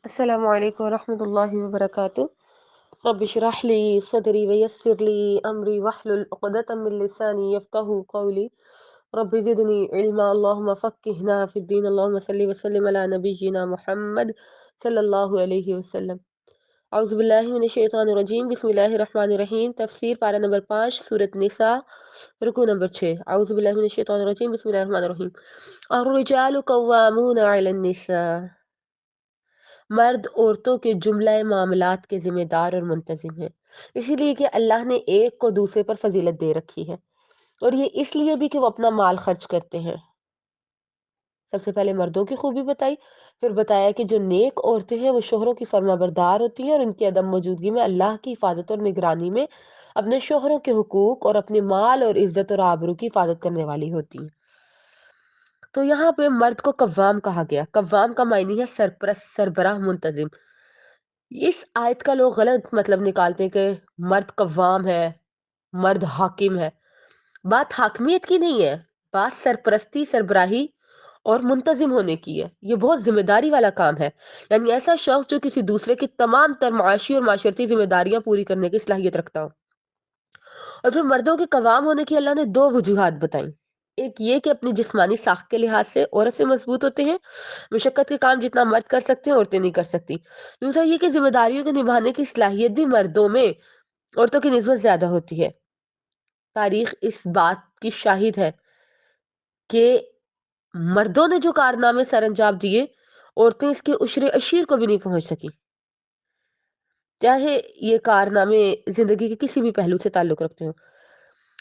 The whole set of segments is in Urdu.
السلام علیکم ورحمۃ اللہ وبرکاتہ۔ رب اشرح لی صدری ویسر لی امری واحلل عقدۃ من لسانی یفقہوا قولی۔ رب زدنی علما اللہم فقہنا فی الدین اللہم صلی وسلم علی نبینا محمد صلی اللہ علیہ وسلم۔ اعوذ باللہ من الشیطان الرجیم، بسم اللہ الرحمن الرحیم۔ تفسیر پارہ نمبر 5 سورۃ نساء، رکوع نمبر 6۔ اعوذ باللہ من الشیطان الرجیم، بسم اللہ الرحمن الرحیم۔ الرجال قوامون علی النساء، مرد عورتوں کے جملہ معاملات کے ذمہ دار اور منتظم ہیں، اسی لیے کہ اللہ نے ایک کو دوسرے پر فضیلت دے رکھی ہے، اور یہ اس لیے بھی کہ وہ اپنا مال خرچ کرتے ہیں۔ سب سے پہلے مردوں کی خوبی بتائی، پھر بتایا کہ جو نیک عورتیں ہیں وہ شوہروں کی فرما بردار ہوتی ہیں، اور ان کی عدم موجودگی میں اللہ کی حفاظت اور نگرانی میں اپنے شوہروں کے حقوق اور اپنے مال اور عزت اور آبرو کی حفاظت کرنے والی ہوتی ہیں۔ تو یہاں پہ مرد کو قوام کہا گیا۔ قوام کا معنی ہے سرپرست، سربراہ، منتظم۔ اس آیت کا لوگ غلط مطلب نکالتے ہیں کہ مرد قوام ہے، مرد حاکم ہے۔ بات حاکمیت کی نہیں ہے، بات سرپرستی، سربراہی اور منتظم ہونے کی ہے۔ یہ بہت ذمہ داری والا کام ہے، یعنی ایسا شخص جو کسی دوسرے کی تمام تر معاشی اور معاشرتی ذمہ داریاں پوری کرنے کی صلاحیت رکھتا ہو۔ اور پھر مردوں کے قوام ہونے کی اللہ نے دو وجوہات بتائیں۔ ایک یہ کہ اپنی جسمانی ساخت کے لحاظ سے عورت سے مضبوط ہوتے ہیں، مشقت کے کام جتنا مرد کر سکتے ہیں عورتیں نہیں کر سکتی۔ دوسرا یہ کہ ذمہ داریوں کے نبھانے کی صلاحیت بھی مردوں میں عورتوں کی نسبت زیادہ ہوتی ہے۔ تاریخ اس بات کی شاہد ہے کہ مردوں نے جو کارنامے سر انجام دیے، عورتیں اس کے عشر اشیر کو بھی نہیں پہنچ سکی، چاہے یہ کارنامے زندگی کے کسی بھی پہلو سے تعلق رکھتے ہوں۔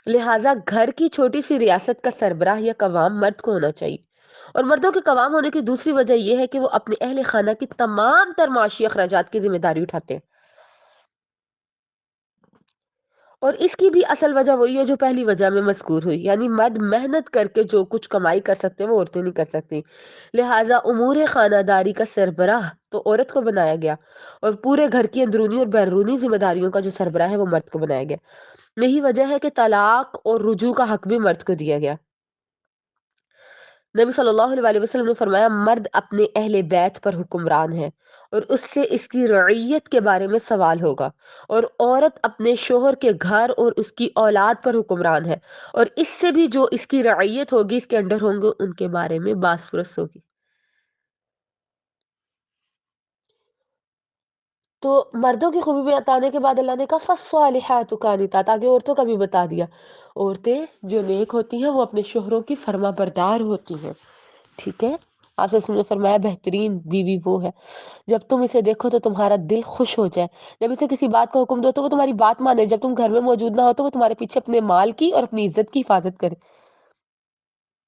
لہٰذا گھر کی چھوٹی سی ریاست کا سربراہ یا قوام مرد کو ہونا چاہیے، اور مردوں کے قوام ہونے کی دوسری وجہ یہ ہے کہ وہ اپنے اہل خانہ کی تمام تر معاشی اخراجات کی ذمہ داری اٹھاتے ہیں، اور اس کی بھی اصل وجہ وہی ہے جو پہلی وجہ میں مذکور ہوئی، یعنی مرد محنت کر کے جو کچھ کمائی کر سکتے ہیں وہ عورتیں نہیں کر سکتی۔ لہٰذا امور خانہ داری کا سربراہ تو عورت کو بنایا گیا، اور پورے گھر کی اندرونی اور بیرونی ذمہ داریوں کا جو سربراہ ہے وہ مرد کو بنایا گیا۔ یہی وجہ ہے کہ طلاق اور رجوع کا حق بھی مرد کو دیا گیا۔ نبی صلی اللہ علیہ وسلم نے فرمایا، مرد اپنے اہل بیت پر حکمران ہے، اور اس سے اس کی رعیت کے بارے میں سوال ہوگا، اور عورت اپنے شوہر کے گھر اور اس کی اولاد پر حکمران ہے، اور اس سے بھی جو اس کی رعیت ہوگی، اس کے انڈر ہوں گے، ان کے بارے میں باس پرس ہوگی۔ تو مردوں کی خوبی بتانے کے بعد اللہ نے کہا فَالصَّالِحَاتُ قَانِتَاتٌ، تاکہ عورتوں کا بھی بتا دیا۔ عورتیں جو نیک ہوتی ہیں وہ اپنے شوہروں کی فرما بردار ہوتی ہیں، ٹھیک ہے۔ آپ سے نے فرمایا بہترین بیوی وہ ہے جب تم اسے دیکھو تو تمہارا دل خوش ہو جائے، جب اسے کسی بات کا حکم دو تو وہ تمہاری بات مانے، جب تم گھر میں موجود نہ ہو تو وہ تمہارے پیچھے اپنے مال کی اور اپنی عزت کی حفاظت کرے۔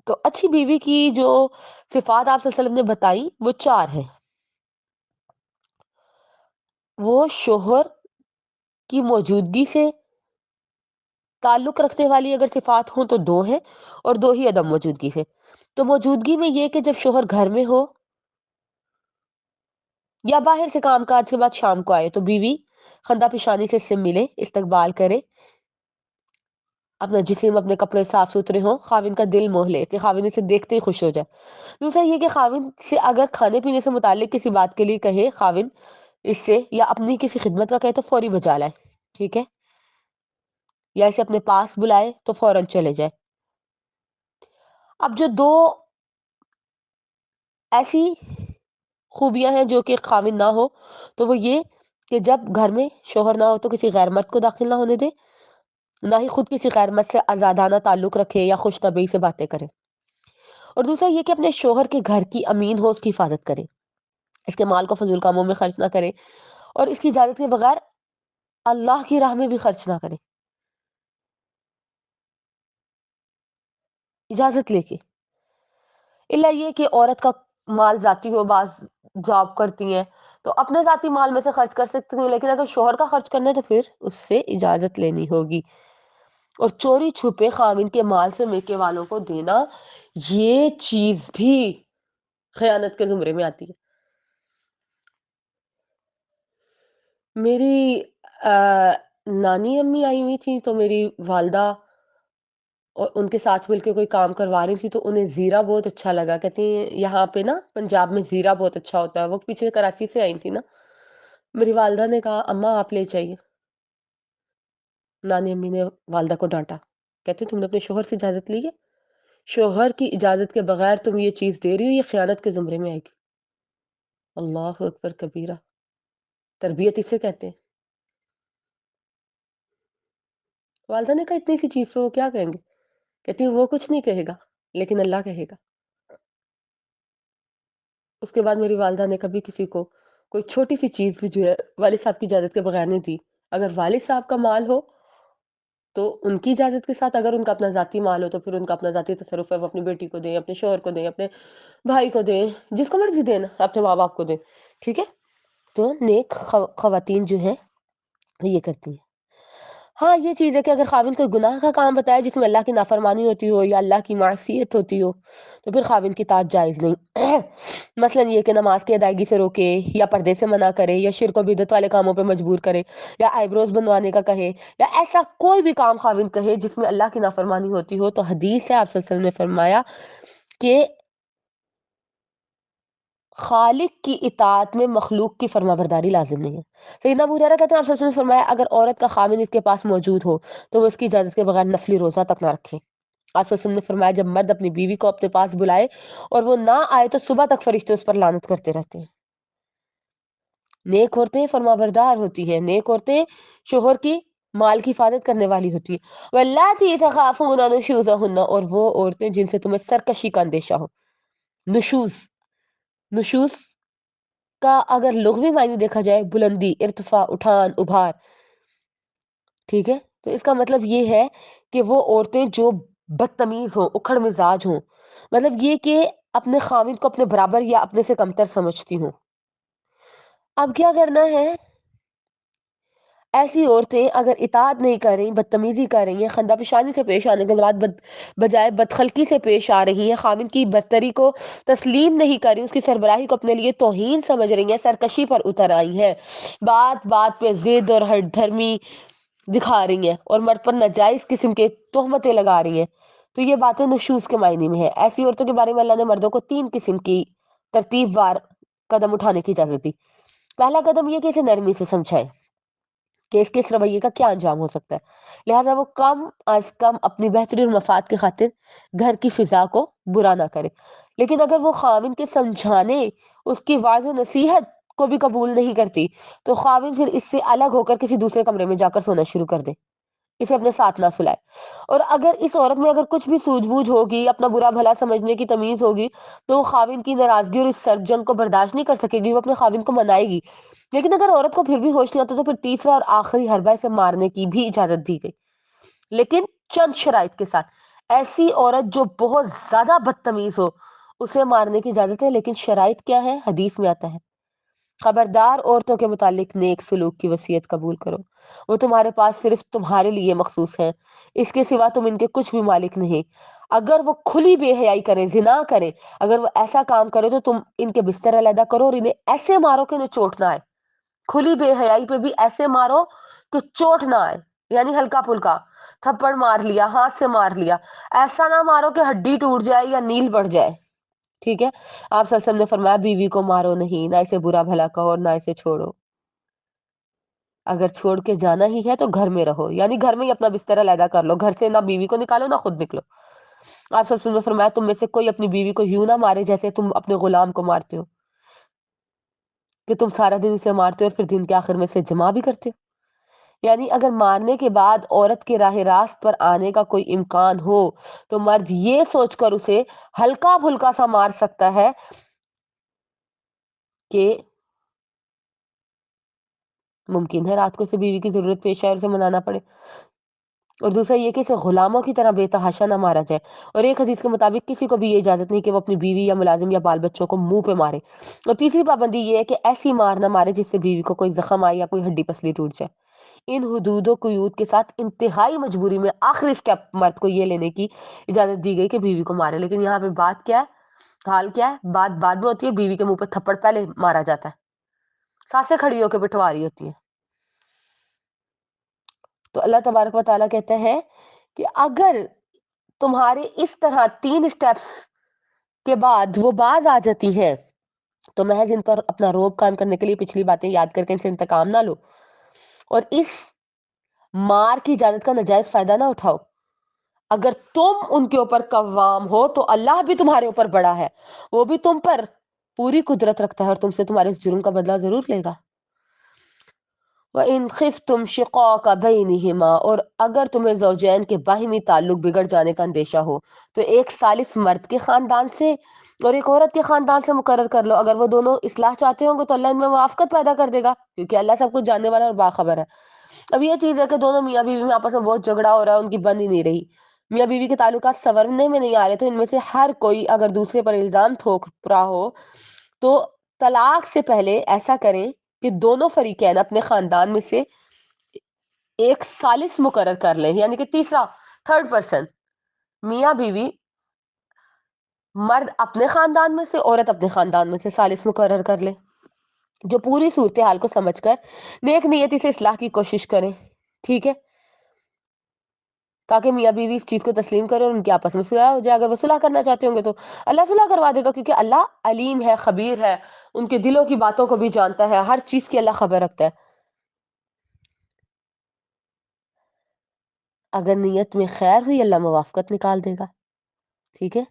تو اچھی بیوی کی جو صفات آپ صلی اللہ علیہ وسلم نے بتائی وہ 4 ہیں۔ وہ شوہر کی موجودگی سے تعلق رکھنے والی اگر صفات ہوں تو 2 ہیں، اور 2 ہی عدم موجودگی سے۔ تو موجودگی میں یہ کہ جب شوہر گھر میں ہو یا باہر سے کام کاج کے بعد شام کو آئے تو بیوی خندہ پیشانی سے اس سے ملے، استقبال کرے، اپنا جسم، اپنے کپڑے صاف ستھرے ہوں، خاوند کا دل موہ لے کہ خاوند اسے دیکھتے ہی خوش ہو جائے۔ دوسرا یہ کہ خاوند سے اگر کھانے پینے سے متعلق کسی بات کے لیے کہے خاوند اس سے، یا اپنی کسی خدمت کا کہے تو فوری بجا لائے، ٹھیک ہے، یا اسے اپنے پاس بلائے تو فوراً چلے جائے۔ اب جو 2 ایسی خوبیاں ہیں جو کہ خاوند نہ ہو، تو وہ یہ کہ جب گھر میں شوہر نہ ہو تو کسی غیر مرد کو داخل نہ ہونے دے، نہ ہی خود کسی غیر مرد سے آزادانہ تعلق رکھے یا خوش طبعی سے باتیں کرے، اور دوسرا یہ کہ اپنے شوہر کے گھر کی امین ہو، اس کی حفاظت کرے، اس کے مال کو فضول کاموں میں خرچ نہ کرے، اور اس کی اجازت کے بغیر اللہ کی راہ میں بھی خرچ نہ کرے، اجازت لے کے۔ الا یہ کہ عورت کا مال ذاتی ہو، بعض جاب کرتی ہیں تو اپنے ذاتی مال میں سے خرچ کر سکتی ہیں، لیکن اگر شوہر کا خرچ کرنا ہے تو پھر اس سے اجازت لینی ہوگی۔ اور چوری چھپے خاوند کے مال سے میکے والوں کو دینا، یہ چیز بھی خیانت کے زمرے میں آتی ہے۔ میری نانی امی آئی ہوئی تھی تو میری والدہ اور ان کے ساتھ مل کے کوئی کام کروا رہی تھی تو انہیں زیرہ بہت اچھا لگا. کہتی ہیں یہاں پہ نا پنجاب میں زیرہ بہت اچھا ہوتا ہے. وہ پیچھے کراچی سے آئی تھی نا. میری والدہ نے کہا اماں آپ لے چاہیے. نانی امی نے والدہ کو ڈانٹا. کہتے تم نے اپنے شوہر سے اجازت لی ہے؟ شوہر کی اجازت کے بغیر تم یہ چیز دے رہی ہو، یہ خیانت کے زمرے میں آئے گی. اللہ اکبر کبیرہ. تربیت اسے کہتے ہیں. والدہ نے کہا اتنی سی چیز پہ وہ کیا کہیں گے؟ کہتی ہیں وہ کچھ نہیں کہے گا لیکن اللہ کہے گا. اس کے بعد میری والدہ نے کبھی کسی کو کوئی چھوٹی سی چیز بھی جو ہے والد صاحب کی اجازت کے بغیر نہیں دی. اگر والد صاحب کا مال ہو تو ان کی اجازت کے ساتھ، اگر ان کا اپنا ذاتی مال ہو تو پھر ان کا اپنا ذاتی تصرف ہے، وہ اپنی بیٹی کو دیں، اپنے شوہر کو دیں، اپنے بھائی کو دیں، جس کو مرضی دیں، اپنے ماں باپ کو دیں. ٹھیک ہے. تو نیک خواتین جو ہیں یہ کرتی ہیں. ہاں یہ چیز ہے کہ اگر خاوند کوئی گناہ کا کام بتائے جس میں اللہ کی نافرمانی ہوتی ہو یا اللہ کی معصیت ہوتی ہو تو پھر خاوند کی اطاعت جائز نہیں. مثلا یہ کہ نماز کی ادائیگی سے روکے، یا پردے سے منع کرے، یا شرک و بدعت والے کاموں پہ مجبور کرے، یا آئی بروز بنوانے کا کہے، یا ایسا کوئی بھی کام خاوند کہے جس میں اللہ کی نافرمانی ہوتی ہو، تو حدیث ہے آپ صلی اللہ علیہ وسلم نے فرمایا کہ خالق کی اطاعت میں مخلوق کی فرما برداری لازم نہیں ہے. سیدنا ابو ہریرہ کہتے ہیں آپ صلی اللہ علیہ وسلم نے فرمایا اگر عورت کا خاوند اس کے پاس موجود ہو تو وہ اس کی اجازت کے بغیر نفلی روزہ تک نہ رکھے. آپ صلی اللہ علیہ وسلم نے فرمایا جب مرد اپنی بیوی کو اپنے پاس بلائے اور وہ نہ آئے تو صبح تک فرشتے اس پر لعنت کرتے رہتے ہیں. نیک عورتیں فرما بردار ہوتی ہیں. نیک عورتیں شوہر کی مال کی حفاظت کرنے والی ہوتی ہیں. واللاتی تخافون نشوزہن، اور وہ عورتیں جن سے تمہیں سرکشی کا اندیشہ ہو. نشوز، نشوز کا اگر لغوی معنی دیکھا جائے بلندی، ارتفاع، اٹھان، ابھار. ٹھیک ہے. تو اس کا مطلب یہ ہے کہ وہ عورتیں جو بدتمیز ہوں، اکھڑ مزاج ہوں، مطلب یہ کہ اپنے خاوند کو اپنے برابر یا اپنے سے کمتر سمجھتی ہوں. اب کیا کرنا ہے؟ ایسی عورتیں اگر اطاعت نہیں کر رہی، بدتمیزی کر رہی ہیں، خندہ پیشانی سے پیش آنے کے بعد بجائے بدخلقی سے پیش آ رہی ہیں، خاوند کی برتری کو تسلیم نہیں کر رہی، اس کی سربراہی کو اپنے لیے توہین سمجھ رہی ہیں، سرکشی پر اتر آئی ہیں، بات بات پہ ضد اور ہٹ دھرمی دکھا رہی ہیں، اور مرد پر ناجائز قسم کے تہمتیں لگا رہی ہیں، تو یہ باتیں نشوز کے معنی میں ہے. ایسی عورتوں کے بارے میں اللہ نے مردوں کو 3 قسم کی ترتیب وار قدم اٹھانے کی اجازت دی. پہلا قدم یہ کہ اسے نرمی سے سمجھائیں کہ اس کے اس رویے کا کیا انجام ہو سکتا ہے، لہذا وہ کم از کم اپنی بہتری اور مفاد کی خاطر گھر کی فضا کو برا نہ کرے. لیکن اگر وہ خاوند کے سمجھانے، اس کی واضح نصیحت کو بھی قبول نہیں کرتی تو خاوند پھر اس سے الگ ہو کر کسی دوسرے کمرے میں جا کر سونا شروع کر دے، اسے اپنے ساتھ نہ سلائے. اور اگر اس عورت میں اگر کچھ بھی سوجھ بوجھ ہوگی، اپنا برا بھلا سمجھنے کی تمیز ہوگی، تو وہ خاوند کی ناراضگی اور اس سرجن کو برداشت نہیں کر سکے گی، وہ اپنے خاوند کو منائے گی. لیکن اگر عورت کو پھر بھی ہوش نہیں آتا تو پھر تیسرا اور آخری حربہ اسے مارنے کی بھی اجازت دی گئی، لیکن چند شرائط کے ساتھ. ایسی عورت جو بہت زیادہ بدتمیز ہو اسے مارنے کی اجازت ہے، لیکن شرائط کیا ہے؟ حدیث میں آتا ہے خبردار عورتوں کے متعلق نیک سلوک کی وصیت قبول کرو، وہ تمہارے پاس صرف تمہارے لیے مخصوص ہیں، اس کے سوا تم ان کے کچھ بھی مالک نہیں. اگر وہ کھلی بے حیائی کریں، زنا کریں، اگر وہ ایسا کام کرے تو تم ان کے بستر علیحدہ کرو اور انہیں ایسے مارو کہ انہیں چوٹ نہ آئے. کھلی بے حیائی پہ بھی ایسے مارو کہ چوٹ نہ آئے، یعنی ہلکا پھلکا تھپڑ مار لیا، ہاتھ سے مار لیا، ایسا نہ مارو کہ ہڈی ٹوٹ جائے یا نیل بڑھ جائے. ٹھیک ہے. آپ صلی اللہ علیہ وسلم نے فرمایا بیوی کو مارو نہیں، نہ اسے برا بھلا کہو اور نہ اسے چھوڑو. اگر چھوڑ کے جانا ہی ہے تو گھر میں رہو، یعنی گھر میں ہی اپنا بستر علیحدہ کر لو، گھر سے نہ بیوی کو نکالو نہ خود نکلو. آپ صلی اللہ علیہ وسلم نے فرمایا تم میں سے کوئی اپنی بیوی کو یوں نہ مارے جیسے تم اپنے غلام کو مارتے ہو، کہ تم سارا دن اسے مارتے ہو اور پھر دن کے آخر میں اسے جمع بھی کرتے ہو. یعنی اگر مارنے کے بعد عورت کے راہ راست پر آنے کا کوئی امکان ہو تو مرد یہ سوچ کر اسے ہلکا پھلکا سا مار سکتا ہے کہ ممکن ہے رات کو اسے بیوی کی ضرورت پیش آئے اور اسے منانا پڑے، اور دوسرا یہ کہ اسے غلاموں کی طرح بے تحاشا نہ مارا جائے. اور ایک حدیث کے مطابق کسی کو بھی یہ اجازت نہیں کہ وہ اپنی بیوی یا ملازم یا بال بچوں کو منہ پہ مارے. اور تیسری پابندی یہ ہے کہ ایسی مار نہ مارے جس سے بیوی کو کوئی زخم آئے یا کوئی ہڈی پسلی ٹوٹ جائے. ان حدود و قیود کے ساتھ انتہائی مجبوری میں آخری اسٹیپ مرد کو یہ لینے کی اجازت دی گئی کہ بیوی کو مارے. لیکن یہاں پہ بات کیا ہے، حال کیا ہے؟ بات بعد میں ہوتی ہے، بیوی کے منہ پہ تھپڑ پہلے مارا جاتا ہے، سانسیں کھڑی ہو کے بٹوا رہی ہوتی ہیں. تو اللہ تبارک و تعالیٰ کہتا ہے کہ اگر تمہارے اس طرح 3 اسٹیپس کے بعد وہ باز آ جاتی ہیں تو محض ان پر اپنا روب قائم کرنے کے لیے پچھلی باتیں یاد کر کے ان سے انتقام نہ لو اور اس مار کی اجازت کا ناجائز فائدہ نہ اٹھاؤ. اگر تم ان کے اوپر قوام ہو تو اللہ بھی تمہارے اوپر بڑا ہے، وہ بھی تم پر پوری قدرت رکھتا ہے اور تم سے تمہارے اس جرم کا بدلہ ضرور لے گا. وَإِنْ خِفْتُمْ شِقَاقَ بَيْنِهِمَا، اور اگر تمہیں زوجین کے باہمی تعلق بگڑ جانے کا اندیشہ ہو تو ایک ثالث مرد کے خاندان سے اور ایک عورت کے خاندان سے مقرر کر لو. اگر وہ دونوں اصلاح چاہتے ہوں گے تو اللہ ان میں موافقت پیدا کر دے گا، کیونکہ اللہ سب کچھ جاننے والا اور باخبر ہے. اب یہ چیز ہے کہ دونوں میاں بیوی میں آپس میں بہت جھگڑا ہو رہا ہے، ان کی بن ہی نہیں رہی، میاں بیوی کے تعلقات سنورنے میں نہیں آ رہے، تو ان میں سے ہر کوئی اگر دوسرے پر الزام تھوک رہا ہو تو طلاق سے پہلے ایسا کریں کہ دونوں فریقین اپنے خاندان میں سے ایک ثالث مقرر کر لیں، یعنی کہ تیسرا، تھرڈ پرسن. میاں بیوی، مرد اپنے خاندان میں سے، عورت اپنے خاندان میں سے ثالث مقرر کر لے جو پوری صورتحال کو سمجھ کر نیک نیتی سے اصلاح کی کوشش کریں. ٹھیک ہے، تاکہ میاں بیوی اس چیز کو تسلیم کرے اور ان کے آپس میں صلح ہو جائے. اگر وہ صلح کرنا چاہتے ہوں گے تو اللہ صلح کروا دے گا، کیونکہ اللہ علیم ہے، خبیر ہے، ان کے دلوں کی باتوں کو بھی جانتا ہے، ہر چیز کی اللہ خبر رکھتا ہے. اگر نیت میں خیر ہوئی اللہ موافقت نکال دے گا. ٹھیک ہے،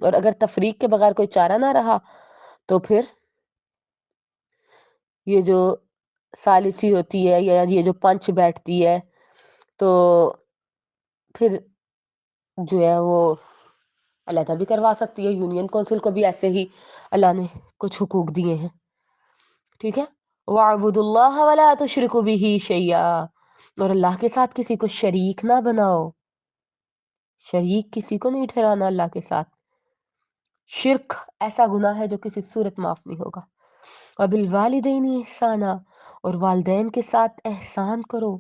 اور اگر تفریق کے بغیر کوئی چارہ نہ رہا تو پھر یہ جو ثالثی ہوتی ہے یا یہ جو پنچ بیٹھتی ہے تو پھر جو ہے وہ علیحدہ بھی کروا سکتی ہے. یونین کونسل کو بھی ایسے ہی اللہ نے کچھ حقوق دیے ہیں. ٹھیک ہے، وَاعْبُدُوا اللَّهَ وَلَا تُشْرِكُوا بِهِ شَيْئًا، اور اللہ کے ساتھ کسی کو شریک نہ بناؤ. شریک کسی کو نہیں ٹھہرانا اللہ کے ساتھ. شرک ایسا گناہ ہے جو کسی صورت معاف نہیں ہوگا. وَبِالْوَالِدَيْنِ إِحْسَانًا، اور والدین کے ساتھ احسان کرو،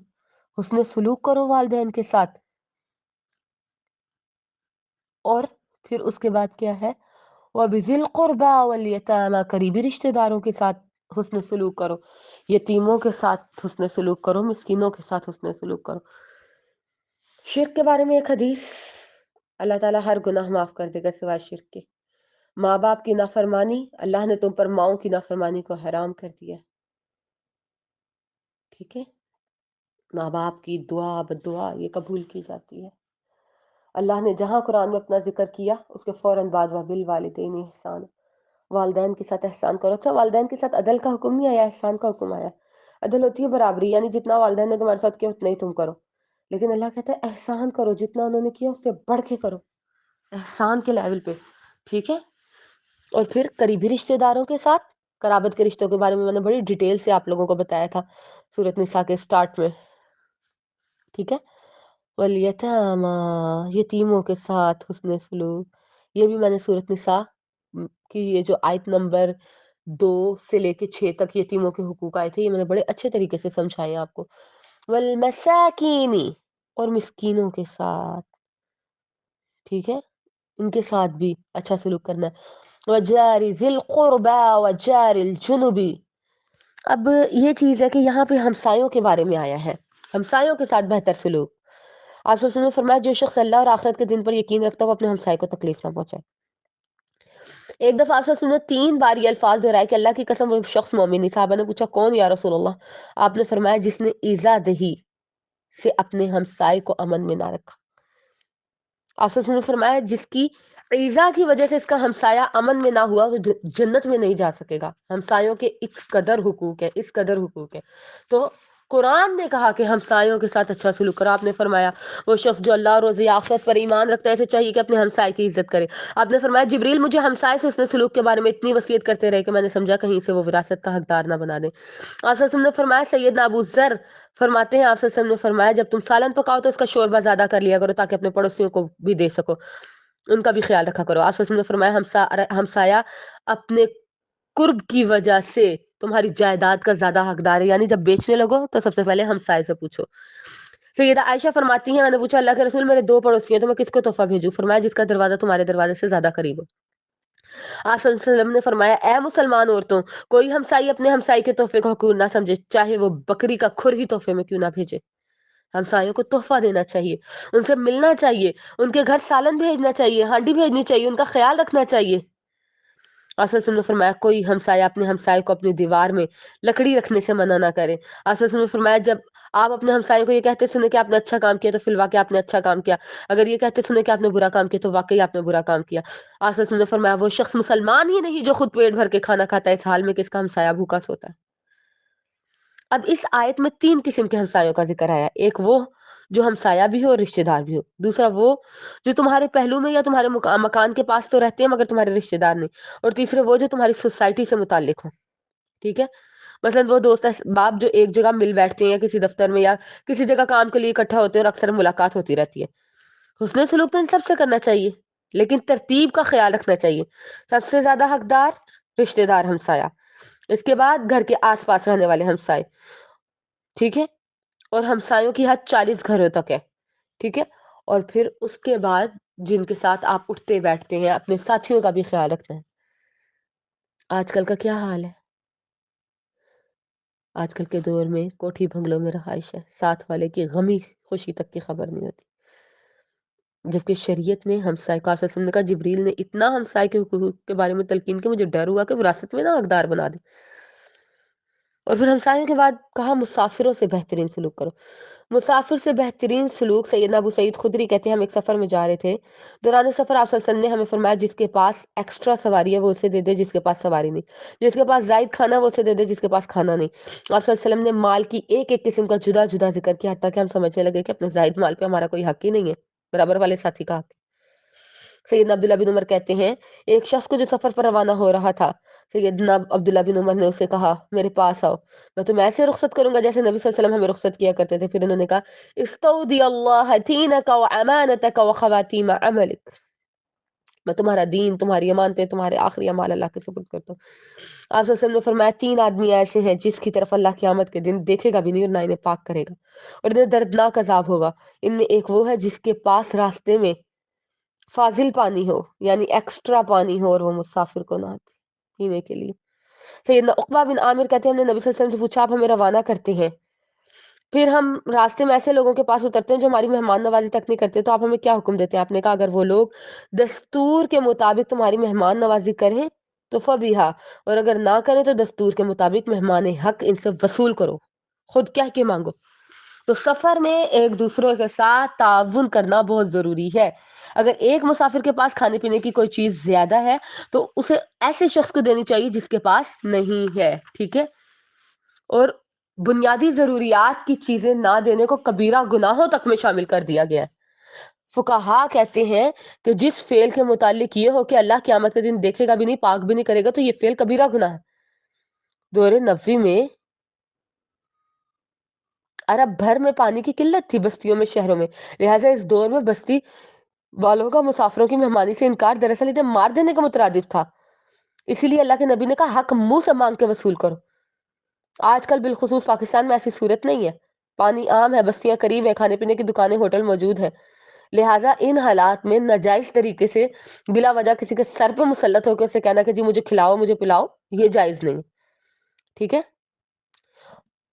حسن سلوک کرو والدین کے ساتھ. اور پھر اس کے بعد کیا ہے، وَبِذِي الْقُرْبَى وَالْيَتَامَى، قریبی رشتہ داروں کے ساتھ حسن سلوک کرو، یتیموں کے ساتھ حسن سلوک کرو، مسکینوں کے ساتھ حسن سلوک کرو. شرک کے بارے میں ایک حدیث، اللہ تعالیٰ ہر گناہ معاف کر دے گا سوائے شرک کے. ماں باپ کی نافرمانی، اللہ نے تم پر ماؤں کی نافرمانی کو حرام کر دیا. ٹھیک ہے، ماں باپ کی دعا بدعا یہ قبول کی جاتی ہے. اللہ نے جہاں قرآن میں اپنا ذکر کیا اس کے فوراً بعد وَبِالْوَالِدَيْنِ احسان، والدین کے ساتھ احسان کرو. اچھا، والدین کے ساتھ عدل کا حکم نہیں آیا، احسان کا حکم آیا. عدل ہوتی ہے برابری، یعنی جتنا والدین نے تمہارے ساتھ کیا اتنا ہی تم کرو. لیکن اللہ کہتا ہے احسان کرو، جتنا انہوں نے کیا اس سے بڑھ کے کرو، احسان کے لیول پہ. ٹھیک ہے، اور پھر قریبی رشتہ داروں کے ساتھ، قرابت کے رشتوں کے بارے میں نے بڑی ڈیٹیل سے آپ لوگوں کو بتایا تھا سورۃ نساء کے سٹارٹ میں. ٹھیک ہے، والیتاما، یتیموں کے ساتھ حسن سلوک. یہ بھی میں نے سورۃ نساء کی یہ جو آیت نمبر 2 سے لے کے 6 تک یتیموں کے حقوق آئے تھے، یہ میں نے بڑے اچھے طریقے سے سمجھائے آپ کو. والمساکین، اور مسکینوں کے ساتھ. ٹھیک ہے، ان کے ساتھ بھی اچھا سلوک کرنا ہے. وجار ذی القربى وجار الجنب. اب یہ چیز ہے کہ یہاں پہ ہمسایوں کے بارے میں آیا ہے، ہمسایوں کے ساتھ بہتر سلوک. آپ صلی اللہ علیہ وسلم نے فرمایا جو شخص اللہ اور آخرت کے دن پر یقین رکھتا ہے وہ اپنے ہمسائے کو تکلیف نہ پہنچائے. ایک دفعہ آپ صلی اللہ علیہ وسلم نے 3 بار یہ الفاظ دہرائے کہ اللہ کی قسم وہ شخص مومن نہیں. صحابہ نے پوچھا کون یا رسول اللہ؟ آپ نے فرمایا جس نے ایذا دہی سے اپنے ہمسائے کو امن میں نہ رکھا. آپ صلی اللہ علیہ وسلم نے فرمایا جس کی ایذا کی وجہ سے اس کا ہمسایہ امن میں نہ ہوا وہ جنت میں نہیں جا سکے گا. ہمسایوں کے اس قدر حقوق ہے، اس قدر حقوق ہے. تو قرآن نے کہا کہ ہمسایوں کے ساتھ اچھا سلوک کرو. آپ نے فرمایا وہ شخص جو اللہ اور روز آخرت پر ایمان رکھتا ہے اسے چاہیے کہ اپنے ہمسائے کی عزت کرے. آپ نے فرمایا جبریل مجھے ہمسائے سے اس نے سلوک کے بارے میں اتنی وصیت کرتے رہے کہ میں نے سمجھا کہیں سے وہ وراثت کا حقدار نہ بنا دیں. آپ صلی اللہ علیہ وسلم نے فرمایا سیدنا ابو ذر فرماتے ہیں آپ صلی اللہ علیہ وسلم نے فرمایا جب تم سالن پکاؤ تو اس کا شوربہ زیادہ کر لیا کرو تاکہ اپنے پڑوسیوں کو بھی دے سکو، ان کا بھی خیال رکھا کرو. آپ صلی اللہ علیہ وسلم نے فرمایا ہمسایہ اپنے قرب کی وجہ سے تمہاری جائیداد کا زیادہ حقدار ہے، یعنی جب بیچنے لگو تو سب سے پہلے ہمسائے سے پوچھو. سیدہ عائشہ فرماتی ہیں میں نے پوچھا اللہ کے رسول میرے 2 پڑوسی ہیں تو میں کس کو تحفہ بھیجوں؟ فرمایا جس کا دروازہ تمہارے دروازے سے زیادہ قریب ہو. آپ صلی اللہ علیہ وسلم نے فرمایا اے مسلمان عورتوں، کوئی ہمسائی اپنے ہمسائی کے تحفے کو حقیر نہ سمجھے، چاہے وہ بکری کا کھر ہی تحفے میں کیوں نہ بھیجے. ہمسایوں کو تحفہ دینا چاہیے، ان سے ملنا چاہیے، ان کے گھر سالن بھیجنا چاہیے، ہانڈی بھیجنی چاہیے، ان کا خیال رکھنا چاہیے۔ آصل وسلم نے فرمایا کوئی ہمسایہ اپنے ہمسائے کو اپنی دیوار میں لکڑی رکھنے سے منع نہ کرے۔ آصل وسلم نے فرمایا جب آپ اپنے ہمسائے کو یہ کہتے سنیں کہ آپ نے اچھا کام کیا تو فی الواقع آپ نے اچھا کام کیا، اگر یہ کہتے سنیں کہ آپ نے برا کام کیا تو واقعی آپ نے برا کام کیا۔ آصل وسلم نے فرمایا وہ شخص مسلمان ہی نہیں جو خود پیٹ بھر کے کھانا کھاتا ہے اس حال میں کہ اس کا ہمسایہ بھوکا سوتا ہے۔ اب اس آیت میں 3 قسم کے ہمسایوں کا ذکر آیا، ایک وہ جو ہمسایہ بھی ہو اور رشتہ دار بھی ہو، دوسرا وہ جو تمہارے پہلو میں یا تمہارے مکان کے پاس تو رہتے ہیں مگر تمہارے رشتہ دار نہیں، اور تیسرے وہ جو تمہاری سوسائٹی سے متعلق ہو۔ ٹھیک ہے، مثلا وہ دوست احباب جو ایک جگہ مل بیٹھتے ہیں یا کسی دفتر میں یا کسی جگہ کام کے لیے اکٹھا ہوتے ہیں اور اکثر ملاقات ہوتی رہتی ہے۔ حسن سلوک تو ان سب سے کرنا چاہیے لیکن ترتیب کا خیال رکھنا چاہیے۔ سب سے زیادہ حقدار رشتہ دار ہمسایہ، اس کے بعد گھر کے آس پاس رہنے والے ہمسائے، ٹھیک ہے، اور ہمسایوں کی حد 40 گھروں تک ہے، ٹھیک ہے، اور پھر اس کے بعد جن کے ساتھ آپ اٹھتے بیٹھتے ہیں اپنے ساتھیوں کا بھی خیال رکھنا ہے۔ آج کل کا کیا حال ہے؟ آج کل کے دور میں کوٹھی بنگلوں میں رہائش ہے، ساتھ والے کی غمی خوشی تک کی خبر نہیں ہوتی، جبکہ شریعت نے ہمسائے کا وسلم نے کہا جبریل نے اتنا ہمسائے کے حقوق کے بارے میں تلقین کہ مجھے ڈر ہوا کہ وراثت میں نہ حقدار بنا دے۔ اور پھر ہمسایوں کے بعد کہا مسافروں سے بہترین سلوک کرو۔ مسافر سے بہترین سلوک، سیدنا ابو سعید خدری کہتے ہیں ہم ایک سفر میں جا رہے تھے، دوران سفر آپ صلی اللہ علیہ وسلم نے ہمیں فرمایا جس کے پاس ایکسٹرا سواری ہے وہ اسے دے دے جس کے پاس سواری نہیں، جس کے پاس زائد کھانا وہ اسے دے دے جس کے پاس کھانا نہیں۔ آپ صلی اللہ علیہ وسلم نے مال کی ایک ایک قسم کا جدا جدا ذکر کیا حتیٰ کہ ہم سمجھنے لگے کہ اپنے زائد مال پہ ہمارا کوئی حق ہی نہیں ہے، برابر والے ساتھی کا حق۔ سیدنا عبداللہ بن عمر کہتے ہیں ایک شخص کو جو سفر پر روانہ ہو رہا تھا، سیدنا عبداللہ بن عمر نے اسے کہا میرے پاس آؤ، میں تمہیں ایسے رخصت کروں گا جیسے نبی صلی اللہ علیہ وسلم ہمیں رخصت کیا کرتے تھے۔ پھر انہوں نے کہا استودی اللہ دینک و امانتک و خواتیم عملک، میں تمہارا دین، تمہاری امانتیں، تمہارے آخری اعمال اللہ کے سپرد کرتا ہوں۔ آپ صلی اللہ علیہ وسلم نے فرمایا 3 آدمی ایسے ہیں جس کی طرف اللہ قیامت کے دن دیکھے گا بھی نہیں اور نہ انہیں پاک کرے گا اور انہیں دردناک عذاب ہوگا۔ ان میں ایک وہ ہے جس کے پاس راستے میں فاضل پانی ہو یعنی ایکسٹرا پانی ہو اور وہ مسافر کو نہ دے پینے کے لیے۔ سیدنا عقبہ بن عامر کہتے ہیں ہم نے نبی صلی اللہ علیہ وسلم سے پوچھا آپ ہمیں روانہ کرتے ہیں، پھر ہم راستے میں ایسے لوگوں کے پاس اترتے ہیں جو ہماری مہمان نوازی تک نہیں کرتے تو آپ ہمیں کیا حکم دیتے ہیں؟ آپ نے کہا اگر وہ لوگ دستور کے مطابق تمہاری مہمان نوازی کریں تو فبیہا، اور اگر نہ کریں تو دستور کے مطابق مہمان حق ان سے وصول کرو، خود کہہ کے مانگو۔ تو سفر میں ایک دوسروں کے ساتھ تعاون کرنا بہت ضروری ہے۔ اگر ایک مسافر کے پاس کھانے پینے کی کوئی چیز زیادہ ہے تو اسے ایسے شخص کو دینی چاہیے جس کے پاس نہیں ہے، ٹھیک ہے، اور بنیادی ضروریات کی چیزیں نہ دینے کو کبیرہ گناہوں تک میں شامل کر دیا گیا ہے۔ فقہا کہتے ہیں کہ جس فعل کے متعلق یہ ہو کہ اللہ قیامت کے دن دیکھے گا بھی نہیں، پاک بھی نہیں کرے گا، تو یہ فعل کبیرہ گناہ ہے۔ دور نبوی میں عرب بھر میں پانی کی قلت تھی، بستیوں میں، شہروں میں، لہٰذا اس دور میں بستی والوں کا مسافروں کی مہمانی سے انکار دراصل انہیں مار دینے کا مترادف تھا، اسی لیے اللہ کے نبی نے کہا حق منہ سے مانگ کے وصول کرو۔ آج کل بالخصوص پاکستان میں ایسی صورت نہیں ہے، پانی عام ہے، بستیاں قریب ہیں، کھانے پینے کی دکانیں، ہوٹل موجود ہیں، لہٰذا ان حالات میں ناجائز طریقے سے بلا وجہ کسی کے سر پہ مسلط ہو کے اسے کہنا کہ جی مجھے کھلاؤ مجھے پلاؤ، یہ جائز نہیں، ٹھیک ہے۔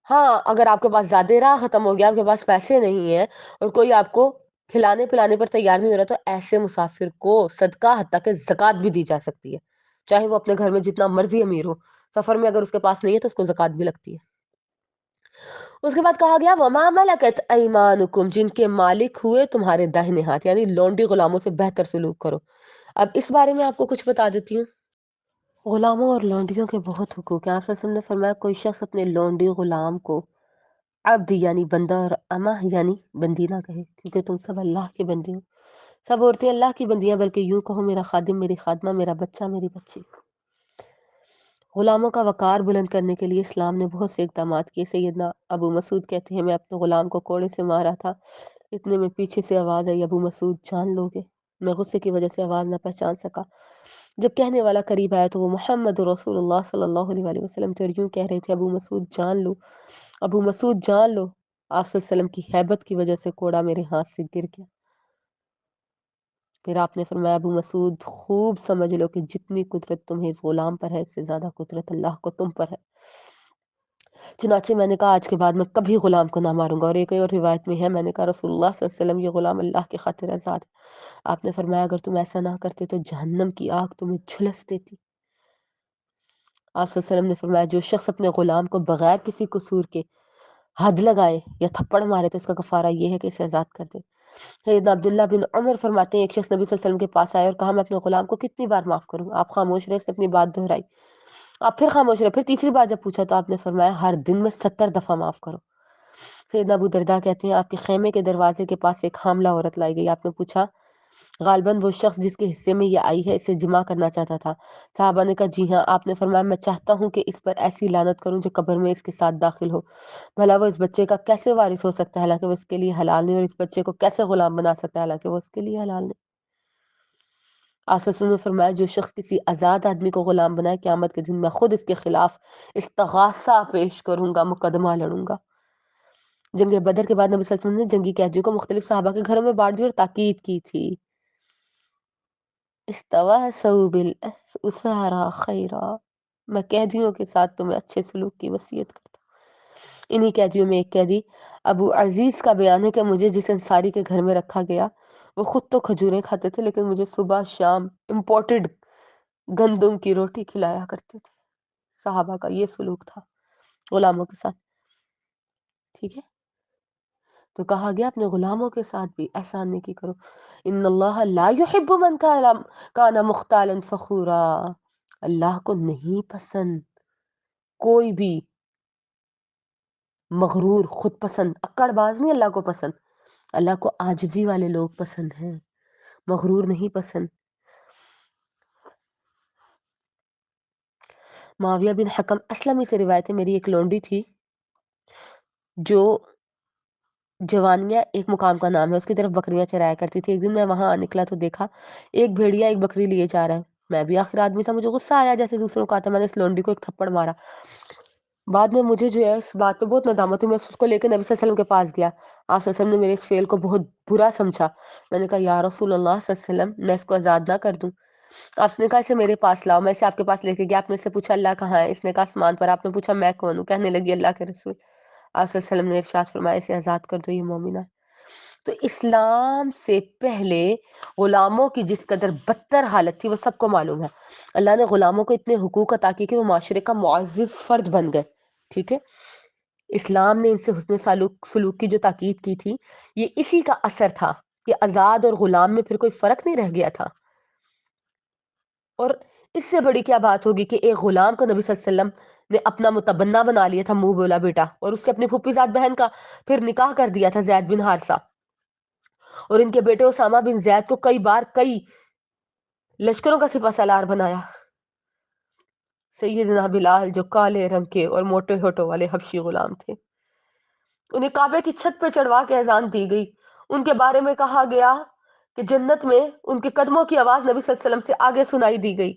ہاں اگر آپ کے پاس زیادہ راہ ختم ہو گیا، آپ کے پاس پیسے نہیں ہیں اور کوئی آپ کو کھلانے پلانے پر تیار نہیں ہو رہا تو ایسے مسافر کو صدقہ حتیٰ کہ زکوٰۃ بھی دی جا سکتی ہے، چاہے وہ اپنے گھر میں جتنا مرضی امیر ہو، سفر میں اگر اس کے پاس نہیں ہے تو اس کو زکوٰۃ بھی لگتی ہے۔ اس کے بعد کہا گیا وَمَا مَلَكَتْ أَيْمَانُكُمْ، جن کے مالک ہوئے تمہارے داہنے ہاتھ، یعنی لونڈی غلاموں سے بہتر سلوک کرو۔ اب اس بارے میں آپ کو کچھ بتا دیتی ہوں۔ غلاموں اور لونڈیوں کے بہت حقوق ہیں۔ آپ صلی اللہ علیہ وسلم نے فرمایا کوئی شخص اپنے لونڈی غلام کو عبد یعنی بندہ اور امہ یعنی بندی نہ کہے، کیونکہ تم سب اللہ کے بندے ہو، سب عورتیں اللہ کی بندیاں، بلکہ یوں کہو میرا خادم، میری خادمہ، میرا بچہ، میری بچی۔ غلاموں کا وقار بلند کرنے کے لیے اسلام نے بہت سے اقدامات کیے۔ سیدنا ابو مسعود کہتے ہیں میں اپنے غلام کو کوڑے سے مارا تھا، اتنے میں پیچھے سے آواز آئی ابو مسعود جان لو گے؟ میں غصے کی وجہ سے آواز نہ پہچان سکا، جب کہنے والا قریب آیا تو وہ محمد رسول اللہ صلی اللہ علیہ وسلم تھے اور یوں کہہ رہے تھے ابو مسعود جان لو، ابو مسعود جان لو۔ آپ صلی اللہ علیہ وسلم کی ہیبت کی وجہ سے کوڑا میرے ہاتھ سے گر گیا۔ پھر آپ نے فرمایا ابو مسعود خوب سمجھ لو کہ جتنی قدرت تمہیں اس غلام پر ہے اس سے زیادہ قدرت اللہ کو تم پر ہے۔ چنانچہ میں نے کہا آج کے بعد میں کبھی غلام کو نہ ماروں گا. اور ایک اور روایت میں ہے، میں نے کہا رسول اللہ صلی اللہ علیہ وسلم یہ غلام اللہ کی خاطر آزاد ہے. آپ نے فرمایا اگر تم ایسا نہ کرتے تو جہنم کی آگ تمہیں جھلس دیتی. آپ صلی اللہ علیہ وسلم نے فرمایا جو شخص اپنے غلام کو بغیر کسی قصور کے حد لگائے یا تھپڑ مارے تو اس کا کفارہ یہ ہے کہ اسے آزاد کر دے. سیدنا عبداللہ بن عمر فرماتے ہیں ایک شخص نبی صلی اللہ علیہ وسلم کے پاس آئے اور کہا میں اپنے غلام کو کتنی بار معاف کروں. آپ خاموش رہے، اس نے اپنی بات دہرائی. آپ پھر خاموش رہے، پھر تیسری بار جب پوچھا تو آپ نے فرمایا ہر دن میں 70 دفعہ معاف کرو. سیدنا ابو درداء کہتے ہیں آپ کے خیمے کے دروازے کے پاس ایک حاملہ عورت لائی گئی. آپ نے پوچھا غالباً وہ شخص جس کے حصے میں یہ آئی ہے اسے جمع کرنا چاہتا تھا. صحابہ نے کہا جی ہاں. آپ نے فرمایا میں چاہتا ہوں کہ اس پر ایسی لعنت کروں جو قبر میں اس کے ساتھ داخل ہو. بھلا وہ اس بچے کا کیسے وارث ہو سکتا ہے حالانکہ وہ اس کے لیے حلال نہیں، اور اس بچے کو کیسے غلام بنا سکتا ہے حالانکہ وہ اس کے لیے حلال نہیں. آسوسن نے فرمایا جو شخص کسی آزاد آدمی کو غلام بنائے قیامت کے دن میں خود اس کے خلاف استغاثہ پیش کروں گا، مقدمہ لڑوں گا. جنگ بدر کے بعد نبی صلی اللہ علیہ وسلم نے جنگی قیدیوں کو مختلف صحابہ کے گھروں میں بانٹ دی اور تاکید کی تھی. استواسوا بالاسارى خیرا، میں قیدیوں کے ساتھ تمہیں اچھے سلوک کی وصیت کرتا ہوں. انہی قیدیوں میں ایک قیدی ابو عزیز کا بیان ہے کہ مجھے جس انصاری کے گھر میں رکھا گیا وہ خود تو کھجوریں کھاتے تھے لیکن مجھے صبح شام امپورٹڈ گندم کی روٹی کھلایا کرتے تھے. صحابہ کا یہ سلوک تھا غلاموں کے ساتھ. ٹھیک ہے، تو کہا گیا اپنے غلاموں کے ساتھ بھی احسان نیکی کرو. ان اللہ لا يحب من کان مختالا فخورا، اللہ کو نہیں پسند کوئی بھی مغرور خود پسند اکڑ باز نہیں اللہ کو پسند. اللہ کو عاجزی والے لوگ پسند ہیں، مغرور نہیں پسند. معاویہ بن حکم اسلمی سے روایت ہے میری ایک لونڈی تھی جو جوانیہ ایک مقام کا نام ہے، اس کی طرف بکریاں چرایا کرتی تھی. ایک دن میں وہاں نکلا تو دیکھا ایک بھیڑیا ایک بکری لیے جا رہا ہے. میں بھی آخر آدمی تھا، مجھے غصہ آیا جیسے دوسروں کا آتا. میں نے اس لونڈی کو ایک تھپڑ مارا. بعد میں مجھے جو ہے اس بات پہ بہت ندامت ہوئی. میں اس کو لے کے نبی صلی اللہ علیہ وسلم کے پاس گیا. آپ صلی اللہ علیہ وسلم نے میرے اس فعل کو بہت برا سمجھا. میں نے کہا یا رسول اللہ صلی اللہ علیہ وسلم میں اس کو آزاد نہ کر دوں؟ آپ نے کہا اسے میرے پاس لاؤ. میں اسے آپ کے پاس لے کے گیا. آپ نے اس سے پوچھا اللہ کہاں ہے؟ اس نے کہا آسمان پر. آپ نے پوچھا میں کون ہوں؟ کہنے لگی اللہ کے رسول. آپ صلی اللہ علیہ وسلم نے ارشاد فرمایا اسے آزاد کر دو، یہ مومنہ. تو اسلام سے پہلے غلاموں کی جس قدر بدتر حالت تھی وہ سب کو معلوم ہے. اللہ نے غلاموں کو اتنے حقوق عطا کیے کہ وہ معاشرے کا معزز فرد بن گئے. ٹھیک ہے، اسلام نے ان سے حسن سلوک کی جو تاکید کی تھی یہ اسی کا اثر تھا کہ آزاد اور غلام میں پھر کوئی فرق نہیں رہ گیا تھا. اور اس سے بڑی کیا بات ہوگی کہ ایک غلام کو نبی صلی اللہ علیہ وسلم نے اپنا متبنہ بنا لیا تھا، منہ بولا بیٹا، اور اس سے اپنی پھوپھی زاد بہن کا پھر نکاح کر دیا تھا زید بن حارثہ. اور ان کے بیٹے اسامہ بن زید کو کئی بار کئی لشکروں کا سپہ سالار بنایا. سیدنا بلال جو کالے رنگ کے اور موٹے ہونٹوں والے حبشی غلام تھے، انہیں کعبے کی چھت پہ چڑھوا کے اذان دی گئی. ان کے بارے میں کہا گیا کہ جنت میں ان کے قدموں کی آواز نبی صلی اللہ علیہ وسلم سے آگے سنائی دی گئی.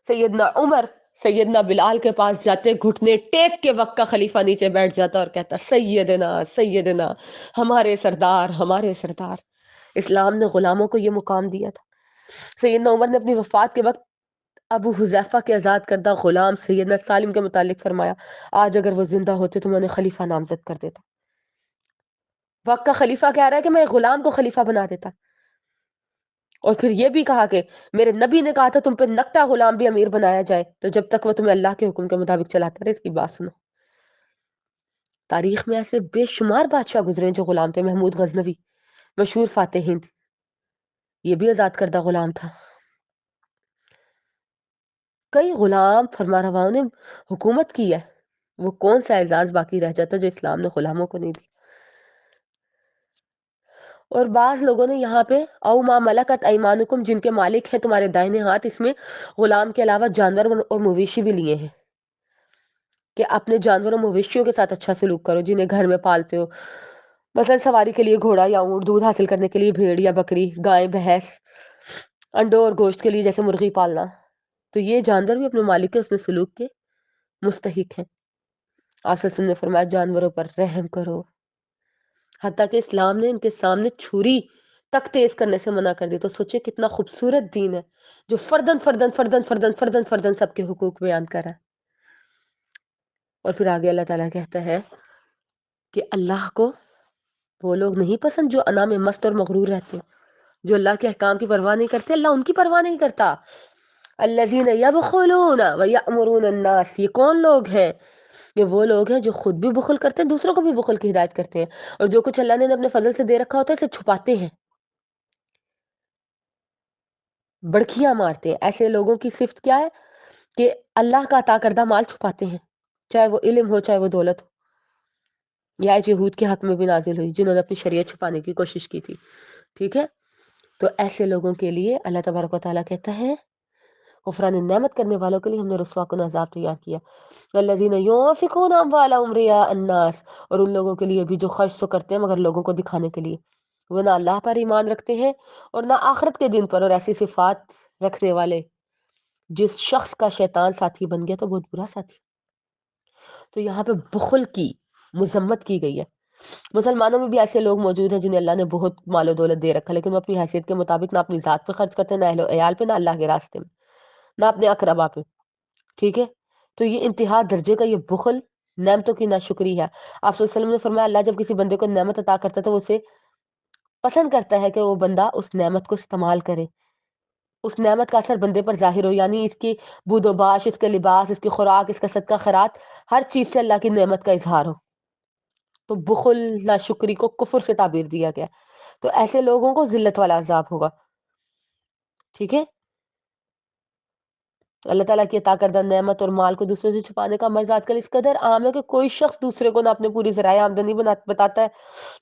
سیدنا عمر سیدنا بلال کے پاس جاتے، گھٹنے ٹیک کے وقت کا خلیفہ نیچے بیٹھ جاتا اور کہتا سیدنا سیدنا، ہمارے سردار ہمارے سردار. اسلام نے غلاموں کو یہ مقام دیا تھا. سیدنا عمر نے اپنی وفات کے وقت ابو حذیفہ کے آزاد کردہ غلام سیدنا سالم کے متعلق فرمایا آج اگر وہ زندہ ہوتے تو میں انہیں خلیفہ نامزد کر دیتا. وقت کا خلیفہ کہہ رہا ہے کہ میں غلام کو خلیفہ بنا دیتا. اور پھر یہ بھی کہا کہ میرے نبی نے کہا تھا تم پہ نکٹا غلام بھی امیر بنایا جائے تو جب تک وہ تمہیں اللہ کے حکم کے مطابق چلاتا رہے. اس کی بات سنو، تاریخ میں ایسے بے شمار بادشاہ گزرے جو غلام تھے. محمود غزنوی مشہور فاتح ہند، یہ بھی آزاد کردہ غلام تھا. کئی غلام فرما رواؤں نے حکومت کی ہے. وہ کون سا اعزاز باقی رہ جاتا جو اسلام نے غلاموں کو نہیں دی؟ اور بعض لوگوں نے یہاں پہ او ما ملکت ایمانکم، جن کے مالک ہیں تمہارے دائنے ہاتھ، اس میں غلام کے علاوہ جانور اور مویشی بھی لیے ہیں کہ اپنے جانوروں مویشیوں کے ساتھ اچھا سلوک کرو جنہیں گھر میں پالتے ہو. مثلا سواری کے لیے گھوڑا یا اونٹ، دودھ حاصل کرنے کے لیے بھیڑ یا بکری، گائے بھینس، انڈوں اور گوشت کے لیے جیسے مرغی پالنا. تو یہ جانور بھی اپنے مالک کے حسن سلوک کے مستحق ہیں. آپ سے نے فرمایا جانوروں پر رحم کرو. حتیٰ کہ اسلام نے ان کے سامنے چھری تک تیز کرنے سے منع کر دی. تو سوچے کتنا خوبصورت دین ہے جو فردن فردن فردن فردن فردن فردن سب کے حقوق بیان کر رہا ہے. اور پھر آگے اللہ تعالیٰ کہتا ہے کہ اللہ کو وہ لوگ نہیں پسند جو انا میں مست اور مغرور رہتے ہیں، جو اللہ کے احکام کی پرواہ نہیں کرتے، اللہ ان کی پرواہ نہیں کرتا۔ الذین یبخلون ویأمرون الناس، یہ کون لوگ ہیں؟ یہ وہ لوگ ہیں جو خود بھی بخل کرتے ہیں، دوسروں کو بھی بخل کی ہدایت کرتے ہیں، اور جو کچھ اللہ نے اپنے فضل سے دے رکھا ہوتا ہے اسے چھپاتے ہیں، بڑکیاں مارتے ہیں۔ ایسے لوگوں کی صفت کیا ہے؟ کہ اللہ کا عطا کردہ مال چھپاتے ہیں، چاہے وہ علم ہو چاہے وہ دولت ہو۔ یہ آیت یہود کے حق میں بھی نازل ہوئی جنہوں نے اپنی شریعت چھپانے کی کوشش کی تھی، ٹھیک ہے؟ تو ایسے لوگوں کے لیے اللہ تبارک و تعالیٰ کہتا ہے، غفران نعمت کرنے والوں کے لیے ہم نے رسوا کن عذاب تیار کیا۔ الذین ينفقون اموالهم رئاء الناس، اور ان لوگوں کے لیے بھی جو خرچ تو کرتے ہیں مگر لوگوں کو دکھانے کے لیے، وہ نہ اللہ پر ایمان رکھتے ہیں اور نہ آخرت کے دن پر، اور ایسی صفات رکھنے والے جس شخص کا شیطان ساتھی بن گیا تو بہت برا ساتھی۔ تو یہاں پہ بخل کی مذمت کی گئی ہے۔ مسلمانوں میں بھی ایسے لوگ موجود ہیں جنہیں اللہ نے بہت مال و دولت دے رکھا، لیکن وہ اپنی حیثیت کے مطابق نہ اپنی ذات پہ خرچ کرتے، نہ اہل و عیال پہ، نہ اللہ کے راستے میں، نہ اپنے اقربا پہ، ٹھیک ہے؟ تو یہ انتہا درجے کا یہ بخل نعمتوں کی ناشکری ہے۔ آپ صلی اللہ علیہ وسلم نے فرمایا اللہ جب کسی بندے کو نعمت عطا کرتا ہے تو وہ اسے پسند کرتا ہے کہ وہ بندہ اس نعمت کو استعمال کرے، اس نعمت کا اثر بندے پر ظاہر ہو، یعنی اس کی بود و باش، اس کے لباس، اس کی خوراک، اس کا صدقہ خیرات، ہر چیز سے اللہ کی نعمت کا اظہار ہو۔ تو بخل ناشکری کو کفر سے تعبیر دیا گیا، تو ایسے لوگوں کو ذلت والا عذاب ہوگا، ٹھیک ہے؟ اللہ تعالیٰ کی عطا کردہ نعمت اور مال کو دوسروں سے چھپانے کا مرض آج کل اس قدر عام ہے کہ کوئی شخص دوسرے کو نہ اپنے پوری ذرائع آمدنی بتاتا ہے،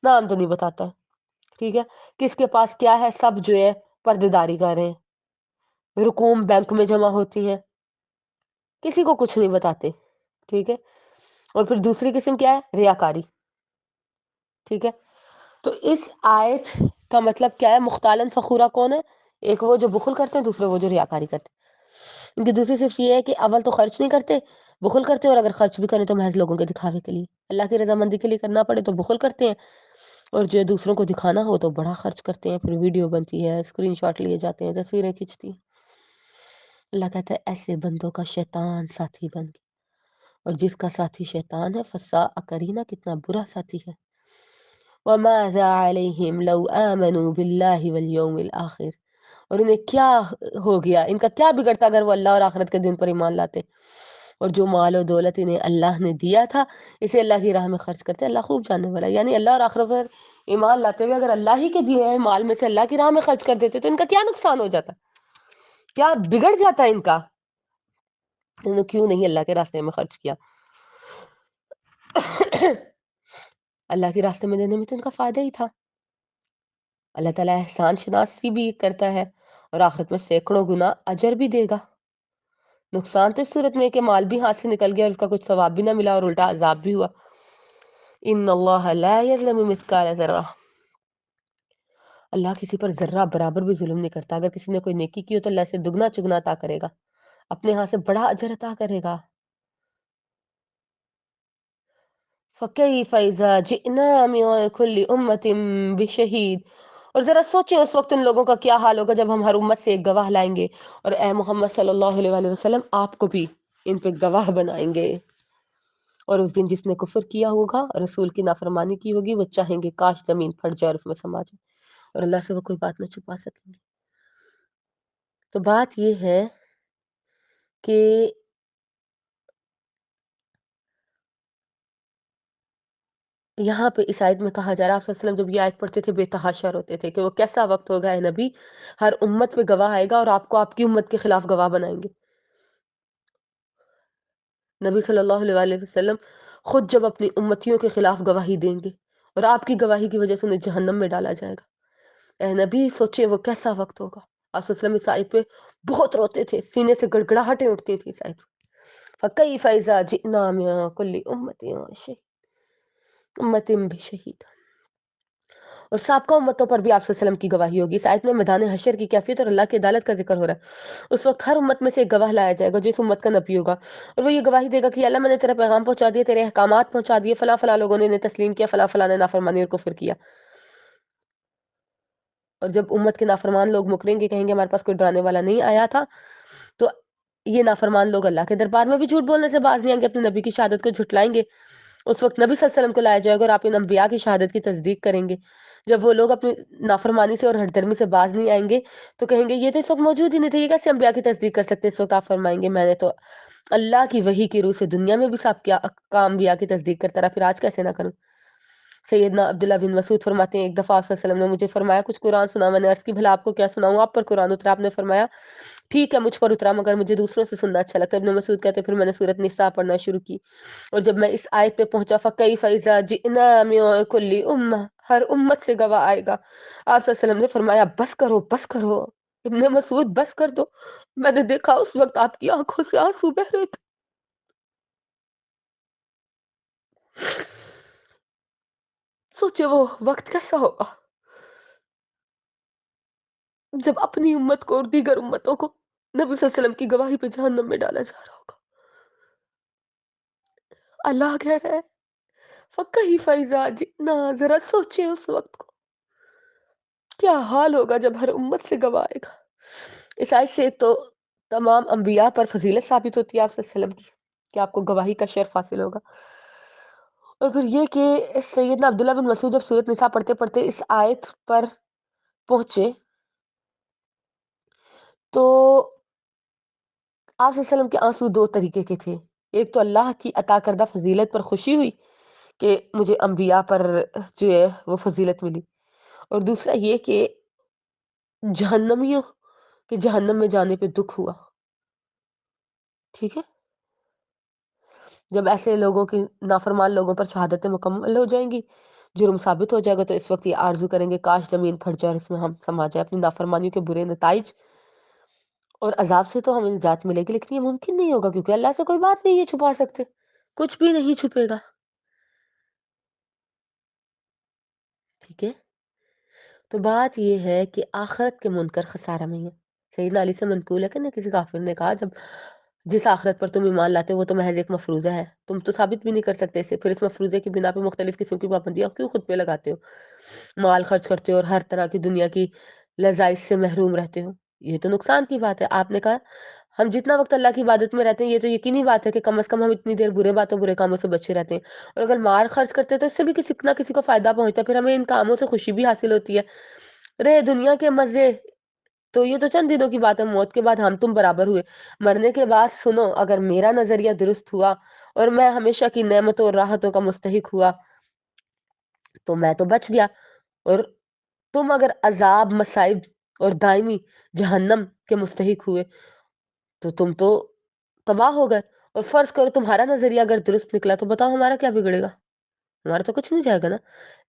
نہ آمدنی بتاتا ہے، ٹھیک ہے؟ کس کے پاس کیا ہے، سب جو ہے پردے داری کر رہے ہیں، رقوم بینک میں جمع ہوتی ہیں، کسی کو کچھ نہیں بتاتے، ٹھیک ہے؟ اور پھر دوسری قسم کیا ہے؟ ریاکاری، ٹھیک ہے؟ تو اس آیت کا مطلب کیا ہے؟ مختالن فخورہ کون ہے؟ ایک وہ جو بخل کرتے ہیں، دوسرے وہ جو ریاکاری کرتے ہیں۔ ان کی دوسری صرف یہ ہے کہ اول تو خرچ نہیں کرتے، بخل کرتے، اور اگر خرچ بھی کریں تو محض لوگوں کے دکھاوے کے لیے، اللہ کی رضامندی کے لیے کرنا پڑے تو بخل کرتے ہیں، اور جو دوسروں کو دکھانا ہو تو بڑا خرچ کرتے ہیں، پھر ویڈیو بنتی ہے، اسکرین شاٹ لیے جاتے ہیں، تصویریں کھینچتی ہیں۔ اللہ کہتا ہے ایسے بندوں کا شیطان ساتھی بن گیا، اور جس کا ساتھی شیطان ہے فساء قرینا، کتنا برا ساتھی ہے۔ وَمَاذَا عَلَيْهِمْ لَوْ آمَنُوا بِاللَّهِ وَالْيَوْمِ الْآخِرِ، اور انہیں کیا ہو گیا، ان کا کیا بگڑتا اگر وہ اللہ اور آخرت کے دن پر ایمان لاتے، اور جو مال و دولت انہیں اللہ نے دیا تھا اسے اللہ کی راہ میں خرچ کرتے، اللہ خوب جاننے والا ہے، یعنی اللہ اور آخرت پر ایمان لاتے ہوئے اگر اللہ ہی کے دیے ہوئے مال میں سے اللہ کی راہ میں خرچ کر دیتے تو ان کا کیا نقصان ہو جاتا، کیا بگڑ جاتا ان کا، انہوں نے کیوں نہیں اللہ کے راستے میں خرچ کیا؟ اللہ کے راستے میں دینے میں تو ان کا فائدہ ہی تھا۔ اللہ تعالیٰ احسان شناسی بھی کرتا ہے اور آخرت میں سینکڑوں گنا اجر بھی دے گا۔ نقصان تو اس صورت میں کہ مال بھی ہاتھ سے نکل گیا اور اس کا کچھ ثواب بھی نہ ملا اور الٹا عذاب بھی ہوا۔ ان اللہ لا یظلم مثقال ذرہ، اللہ کسی پر ذرہ برابر بھی ظلم نہیں کرتا، اگر کسی نے کوئی نیکی کی ہو تو اللہ سے دگنا چگنا عطا کرے گا، اپنے ہاتھ سے بڑا اجر عطا کرے گا۔ فَكَيْفَ إِذَا جِئْنَا مِنْ كُلِّ أُمَّةٍ بِشَهِيدٍ، اور ذرا سوچیں اس وقت ان لوگوں کا کیا حال ہوگا جب ہم ہر امت سے ایک گواہ لائیں گے، اور اے محمد صلی اللہ علیہ وآلہ وسلم آپ کو بھی ان پہ گواہ بنائیں گے۔ اور اس دن جس نے کفر کیا ہوگا، رسول کی نافرمانی کی ہوگی، وہ چاہیں گے کاش زمین پھٹ جائے اور اس میں سما جائے، اور اللہ سے وہ کوئی بات نہ چھپا سکیں گے۔ تو بات یہ ہے کہ یہاں پہ اس آیت میں کہا جا رہا ہے، آپ صلی اللہ علیہ وسلم جب یہ آیت پڑھتے تھے بے تحاشا روتے تھے کہ وہ کیسا وقت ہوگا اے نبی، ہر امت پہ گواہ آئے گا اور آپ کو آپ کی امت کے خلاف گواہ بنائیں گے۔ نبی صلی اللہ علیہ وآلہ وسلم خود جب اپنی امتیوں کے خلاف گواہی دیں گے اور آپ کی گواہی کی وجہ سے انہیں جہنم میں ڈالا جائے گا، اے نبی سوچے وہ کیسا وقت ہوگا۔ آپ صلی اللہ علیہ وسلم اس آیت پہ بہت روتے تھے، سینے سے گڑگڑاہٹیں اٹھتی تھی اس آیت پہ۔ فَكَيْفَ إِذَا جِئْنَا مِنْ كُلِّ أُمَّةٍ بِشَهِيدٍ، اور سابقہ امتوں پر بھی آپ صلی اللہ علیہ وسلم کی گواہی ہوگی۔ اس آیت میں میدان حشر کی کیفیت اور اللہ کی عدالت کا ذکر ہو رہا ہے۔ اس وقت ہر امت میں سے ایک گواہ لایا جائے گا جو اس امت کا نبی ہوگا، اور وہ یہ گواہی دے گا کہ اللہ میں نے تیرا پیغام پہنچا دیا، تیرے احکامات پہنچا دیے، فلاں فلاں لوگوں نے انہیں تسلیم کیا، فلاں فلاں نے نافرمانی اور کفر کیا۔ اور جب امت کے نافرمان لوگ مکریں گے، کہیں گے ہمارے پاس کوئی ڈرانے والا نہیں آیا تھا، تو یہ نافرمان لوگ اللہ کے دربار میں بھی جھوٹ بولنے سے باز نہیں آئیں گے، اپنے نبی کی شہادت کو جھٹلائیں گے. اس وقت نبی صلی اللہ علیہ وسلم کو لایا جائے گا اور آپ ان انبیاء کی شہادت کی تصدیق کریں گے. جب وہ لوگ اپنی نافرمانی سے اور ہٹ درمی سے باز نہیں آئیں گے تو کہیں گے یہ تو اس وقت موجود ہی نہیں تھے، یہ کیسے انبیاء کی تصدیق کر سکتے. اس وقت آپ فرمائیں گے میں نے تو اللہ کی وحی کی روح سے دنیا میں بھی سب کیا کام انبیاء کی تصدیق کرتا رہا، پھر آج کیسے نہ کروں. سیدنا عبداللہ بن مسعود فرماتے ہیں ایک دفعہ آپ صلی اللہ علیہ وسلم نے مجھے فرمایا کچھ قرآن سنا. میں نے عرض کی بھلا آپ کو کیا سناؤں، آپ پر قرآن اترا. آپ نے فرمایا ٹھیک ہے مجھ پر اترا مگر مجھے دوسروں سے سننا اچھا لگتا ہے. ابن مسعود کہتے ہیں پھر میں نے سورۃ نساء پڑھنا شروع کی اور جب میں اس آیت پہ پہنچا فَكَيْفَ إِذَا جِئْنَا مِن كُلِّ أُمَّةٍ، ہر امت سے گواہ آئے گا. آپ صلی اللہ علیہ وسلم نے فرمایا بس کرو بس کرو ابن مسعود بس کر دو. میں نے دیکھا اس وقت آپ کی آنکھوں سے آنسو بہ رہے تھے. سوچے وہ وقت کیسا ہوگا جب اپنی امت کو اور دیگر امتوں کو نبی صلی اللہ علیہ وسلم کی گواہی پہ جہنم میں ڈالا جا رہا ہوگا. اللہ کہہ رہا ہے فَكَيْفَ إِذَا جِئْنَا، ذرا سوچیں اس وقت کو کیا حال ہوگا جب ہر امت سے گواہ آئے گا. اس آیت سے ایک تو تمام انبیاء پر فضیلت ثابت ہوتی ہے آپ صلی اللہ علیہ وسلم کی کہ آپ کو گواہی کا شرف حاصل ہوگا. اور پھر یہ کہ سیدنا عبداللہ بن مسعود جب سورۃ نساء پڑھتے پڑھتے اس آیت پر پہنچے تو آپ صلی اللہ علیہ وسلم کے آنسو دو طریقے کے تھے. ایک تو اللہ کی عطا کردہ فضیلت پر خوشی ہوئی کہ مجھے انبیاء پر جو ہے وہ فضیلت ملی، اور دوسرا یہ کہ جہنمیوں کے جہنم میں جانے پہ دکھ ہوا. ٹھیک ہے، جب ایسے لوگوں کی نافرمان لوگوں پر شہادتیں مکمل ہو جائیں گی، جرم ثابت ہو جائے گا، تو اس وقت یہ آرزو کریں گے کاش زمین پھٹ جائے اور اس میں ہم سما جائے. اپنی نافرمانیوں کے برے نتائج اور عذاب سے تو ہمیں نجات ملے گی، لیکن یہ ممکن نہیں ہوگا کیونکہ اللہ سے کوئی بات نہیں یہ چھپا سکتے، کچھ بھی نہیں چھپے گا. ٹھیک ہے، تو بات یہ ہے کہ آخرت کے منکر خسارہ میں ہے. سیدنا علی سے منقول ہے کہ نہ کسی کافر نے کہا جب جس آخرت پر تم ایمان لاتے ہو وہ تو محض ایک مفروضہ ہے، تم تو ثابت بھی نہیں کر سکتے اسے، پھر اس مفروضے کی بنا پہ مختلف قسم کی پابندیاں کیوں خود پہ لگاتے ہو، مال خرچ کرتے ہو اور ہر طرح کی دنیا کی لذائذ سے محروم رہتے ہو. یہ تو نقصان کی بات ہے. آپ نے کہا ہم جتنا وقت اللہ کی عبادت میں رہتے ہیں یہ تو یقینی بات ہے کہ کم از کم ہم اتنی دیر برے باتوں برے کاموں سے بچے رہتے ہیں، اور اگر مال خرچ کرتے ہیں تو اس سے بھی کسی نہ کسی کو فائدہ پہنچتا ہے، پھر ہمیں ان کاموں سے خوشی بھی حاصل ہوتی ہے. رہے دنیا کے مزے تو یہ تو چند دنوں کی بات ہے، موت کے بعد ہم تم برابر ہوئے. مرنے کے بعد سنو اگر میرا نظریہ درست ہوا اور میں ہمیشہ کی نعمتوں اور راحتوں کا مستحق ہوا تو میں تو بچ گیا، اور تم اگر عذاب مصائب اور دائمی جہنم کے مستحق ہوئے تو تم تو تباہ ہو گئے. اور فرض کرو تمہارا نظریہ اگر درست نکلا تو بتاؤ ہمارا کیا بگڑے گا، ہمارا تو کچھ نہیں جائے گا نا.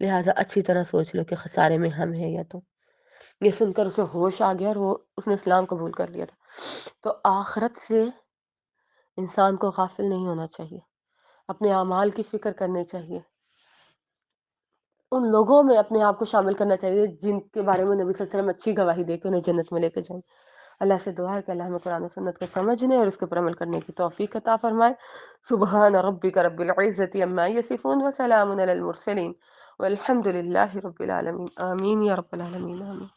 لہٰذا اچھی طرح سوچ لو کہ خسارے میں ہم ہیں یا تم. یہ سن کر اسے ہوش آ گیا اور اس نے اسلام قبول کر لیا تھا. تو آخرت سے انسان کو غافل نہیں ہونا چاہیے، اپنے اعمال کی فکر کرنی چاہیے، ان لوگوں میں اپنے آپ کو شامل کرنا چاہیے جن کے بارے میں نبی صلی اللہ علیہ وسلم اچھی گواہی دے کے انہیں جنت میں لے کے جائیں. اللہ سے دعا ہے کہ اللہ ہمیں قرآن و سنت کو سمجھنے اور اس کے پر عمل کرنے کی توفیق عطا فرمائے. سبحان ربک رب العزة عما یصفون وسلام علی المرسلین والحمد للہ رب العالمین. آمین یا رب العالمین. آمین.